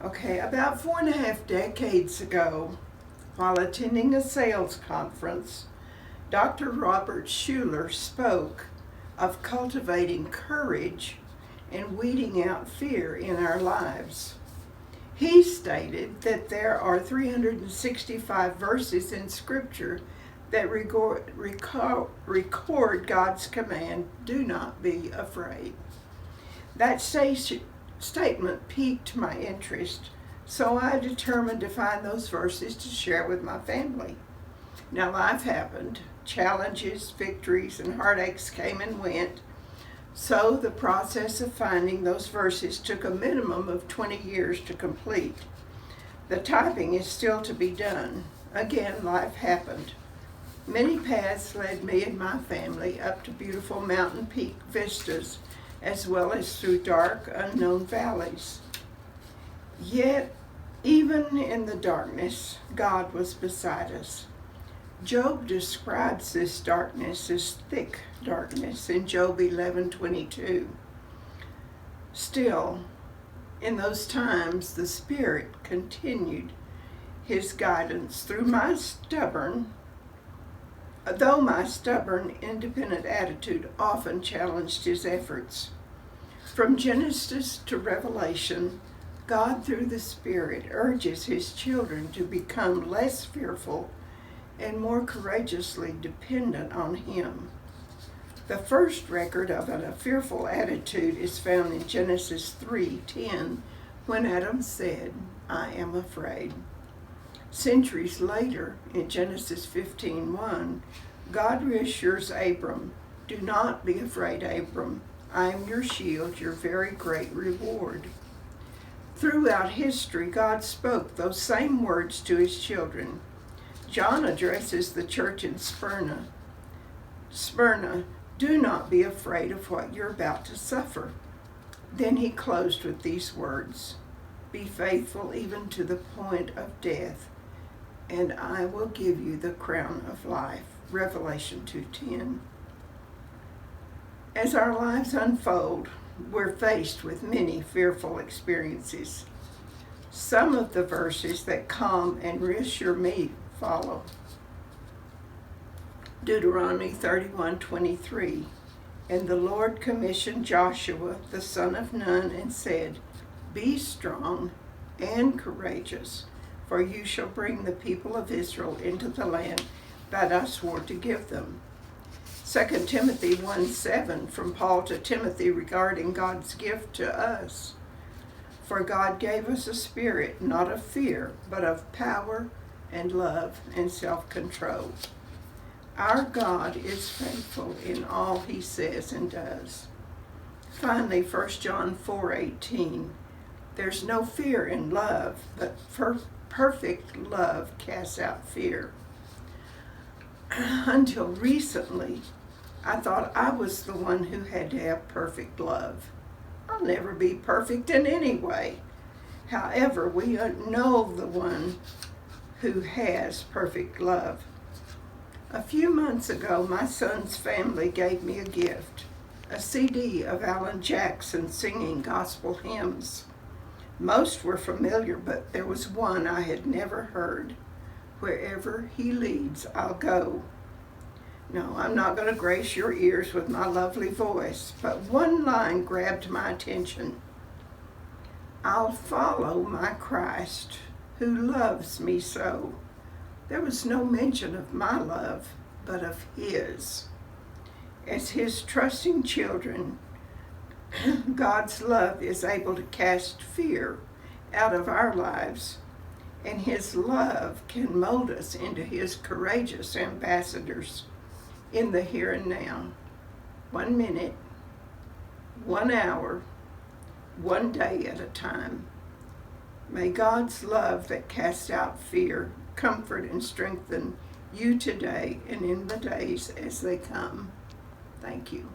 Okay, about 4.5 decades ago, while attending a sales conference, Dr. Robert Schuller spoke of cultivating courage and weeding out fear in our lives. He stated that there are 365 verses in Scripture that record God's command, do not be afraid. That statement piqued my interest, so I determined to find those verses to share with my family. Now, life happened. Challenges, victories, and heartaches came and went. So the process of finding those verses took a minimum of 20 years to complete. The typing is still to be done. Again, life happened. Many paths led me and my family up to beautiful mountain peak vistas, as well as through dark, unknown valleys. Yet, even in the darkness, God was beside us. Job describes this darkness as thick darkness in Job 11:22. Still, in those times, the Spirit continued His guidance through though my stubborn, independent attitude often challenged His efforts. From Genesis to Revelation, God, through the Spirit, urges His children to become less fearful and more courageously dependent on Him. The first record of a fearful attitude is found in Genesis 3:10, when Adam said, "I am afraid." Centuries later, in Genesis 15:1, God reassures Abram, "Do not be afraid, Abram. I am your shield, your very great reward." Throughout history, God spoke those same words to His children. John addresses the church in Smyrna. "Smyrna, do not be afraid of what you're about to suffer." Then he closed with these words, "Be faithful even to the point of death, and I will give you the crown of life." Revelation 2:10. As our lives unfold, we're faced with many fearful experiences. Some of the verses that calm and reassure me follow. Deuteronomy 31:23. "And the Lord commissioned Joshua the son of Nun and said, Be strong and courageous, for you shall bring the people of Israel into the land that I swore to give them." 2 Timothy 1:7 from Paul to Timothy regarding God's gift to us. "For God gave us a spirit not of fear, but of power and love and self-control." Our God is faithful in all He says and does. Finally, 1 John 4:18. "There's no fear in love, but perfect love casts out fear." Until recently, I thought I was the one who had to have perfect love. I'll never be perfect in any way. However, we know the one who has perfect love. A few months ago, my son's family gave me a gift, a CD of Alan Jackson singing gospel hymns. Most were familiar, but there was one I had never heard. "Wherever He leads, I'll go." No, I'm not going to grace your ears with my lovely voice, but one line grabbed my attention. "I'll follow my Christ, who loves me so." There was no mention of my love, but of His. As His trusting children, God's love is able to cast fear out of our lives, and His love can mold us into His courageous ambassadors in the here and now. 1 minute, 1 hour, 1 day at a time. May God's love that casts out fear comfort and strengthen you today and in the days as they come. Thank you.